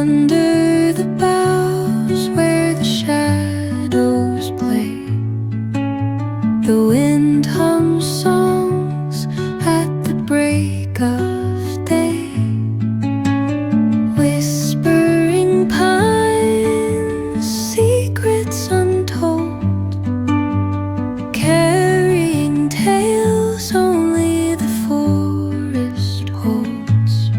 Under the boughs where the shadows play, the wind hums songs at the break of day. Whispering pines, secrets untold, carrying tales only the forest holds.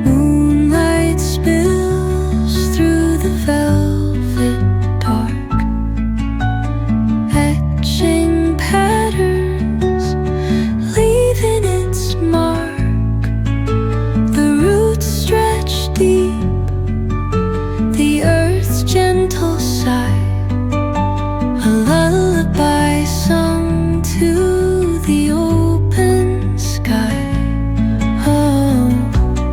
Moonlight spills through the velvet dark, etching patterns, leaving its mark. The roots stretch deep, the earth's gentle sigh, a lullaby sung to the open sky. Oh,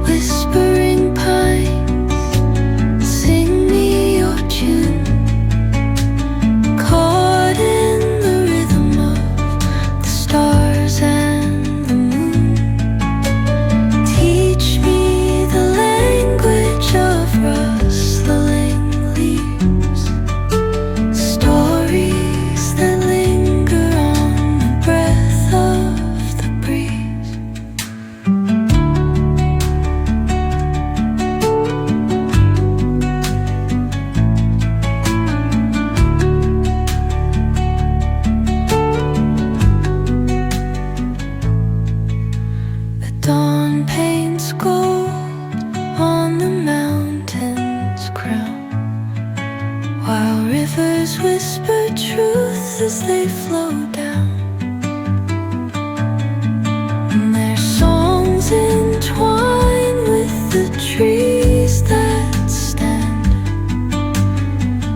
whispering pines, sing me your tune, caught in the rhythm of the stars and the moon. Teach me the language of rustling leaves, stories that linger on the breath of the breeze. The dawn paints gold on the mountain's crown, while rivers whisper truth as they flow down. And their songs entwine with the trees that stand,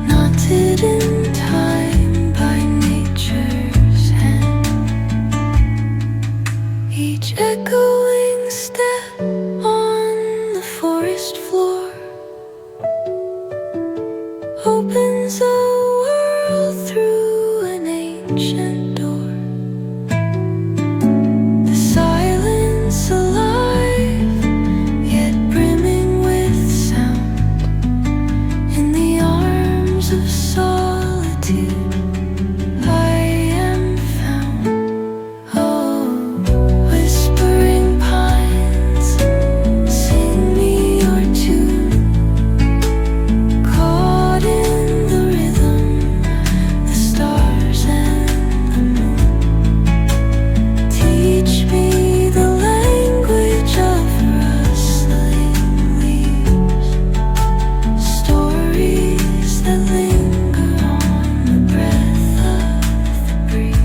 knotted in time by nature's hand. Each echoing step on the forest floor opens a world through an ancient door. The silence alive, yet brimming with sound. In the arms of solitude I am found. Oh, whispering pines, sing me your tune, caught in the rhythm, the stars and the moon. Teach me the language of rustling leaves, stories that linger on the breath of the breeze.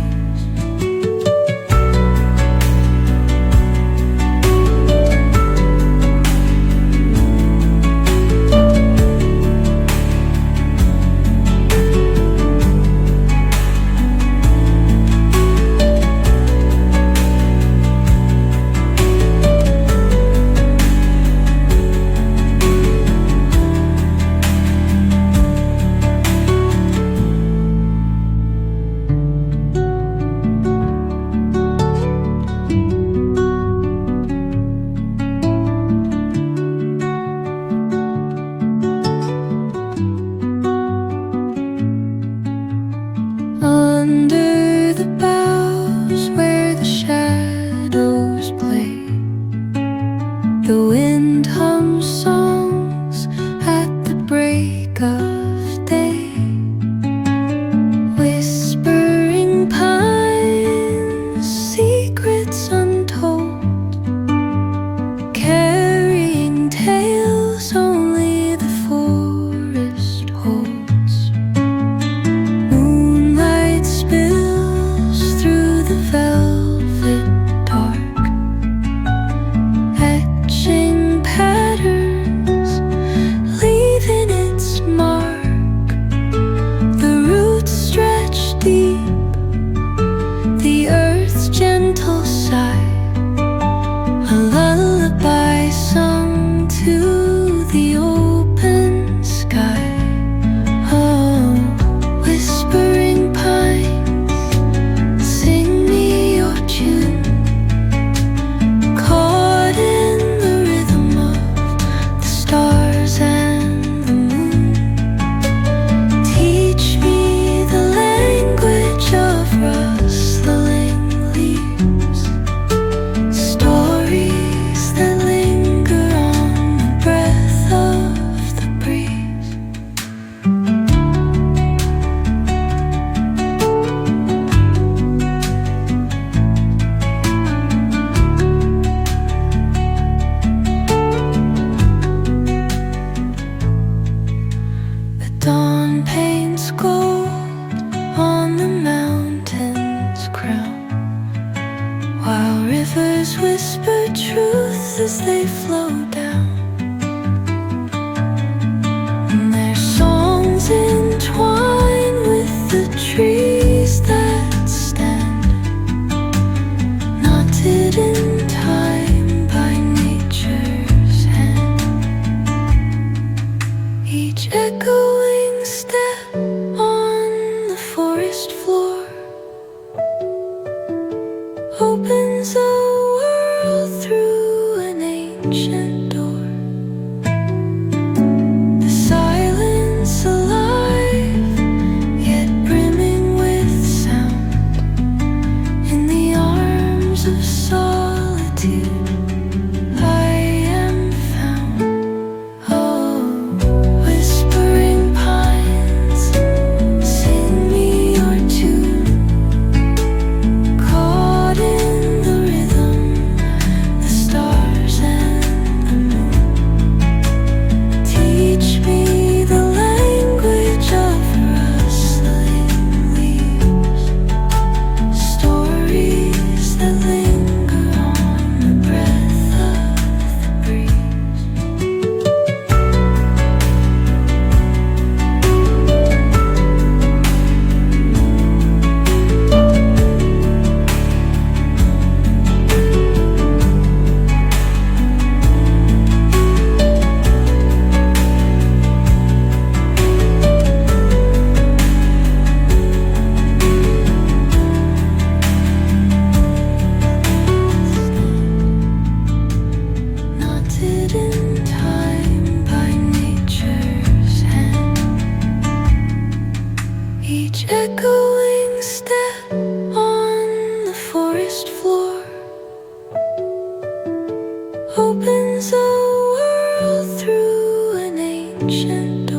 Under the boughs where the shadows play, the wind hums songs at the break of day. Whispering pines, secrets untold, carrying tales only the forest holds. Moonlight spills through the velvet dark, etching patterns, leaving its mark. The roots stretch deep, the earth's gentle sigh, a lullaby sung to the open sky. Oh, whispering pines, sing me your tune, caught in the rhythm of the stars they flow down, and their songs entwine with the trees that stand, knotted in time by nature's hand. Each echoing step on the forest floor opens a world through an ancient door. The silence alive, yet brimming with sound, in the arms of solitude I am found. Oh, whispering pines, sing me your tune, caught in the rhythm, the stars and the moon. Teach me the language of rustling leaves, stories that linger on the breath of the breeze. Knotted in time by nature's hand. Each echoing step on the forest floor opens a world through an ancient door.